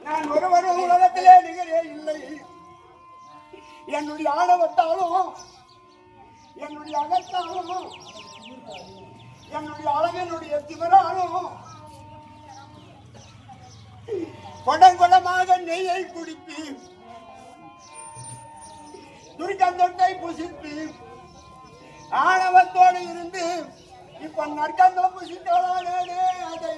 நான் ஒருவரும் உலகத்திலே நிகரே இல்லை. என்னுடைய ஆணவத்தாலும் என்னுடைய அகத்தாலும் என்னுடைய அழகனுடைய திவராலும் கொடங்கொடமாக நெய்யை குடித்து துர்க்கந்தொட்டை புசித்து ஆணவத்தோடு இருந்து இப்ப நற்கந்தம் புசித்தோடானே அதை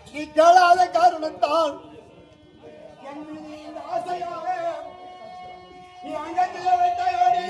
நீ கேளாத காரணத்தால் இந்த ஆசையாக நீ அங்கத்திலே வைத்தாயோடி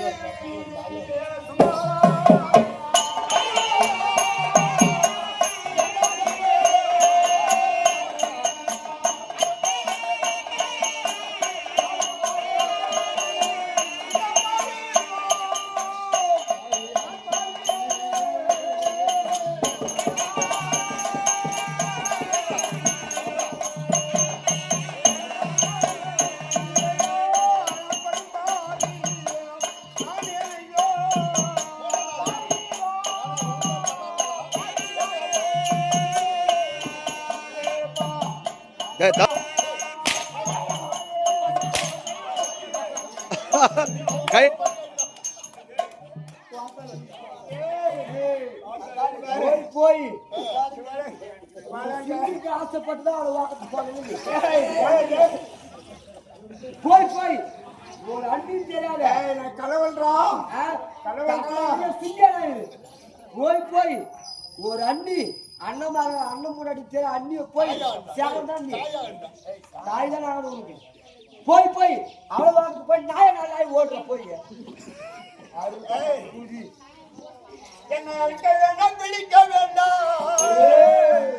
போய் ஆசைப்பட்டுதான் போய் போய் ஒரு அண்ணின்னு தெரியாத கலவல்றா போய் போய் ஒரு அண்ணி அண்ணன் அண்ணன் முன்னாடி அண்ணிய போய் சேகந்தான் நீ தாய் தான் ஆகணும் உனக்கு போய் போய் அவ்வளவு போய் நாய் ஓடுற போய் என்ன பிடிக்க வேண்டாம்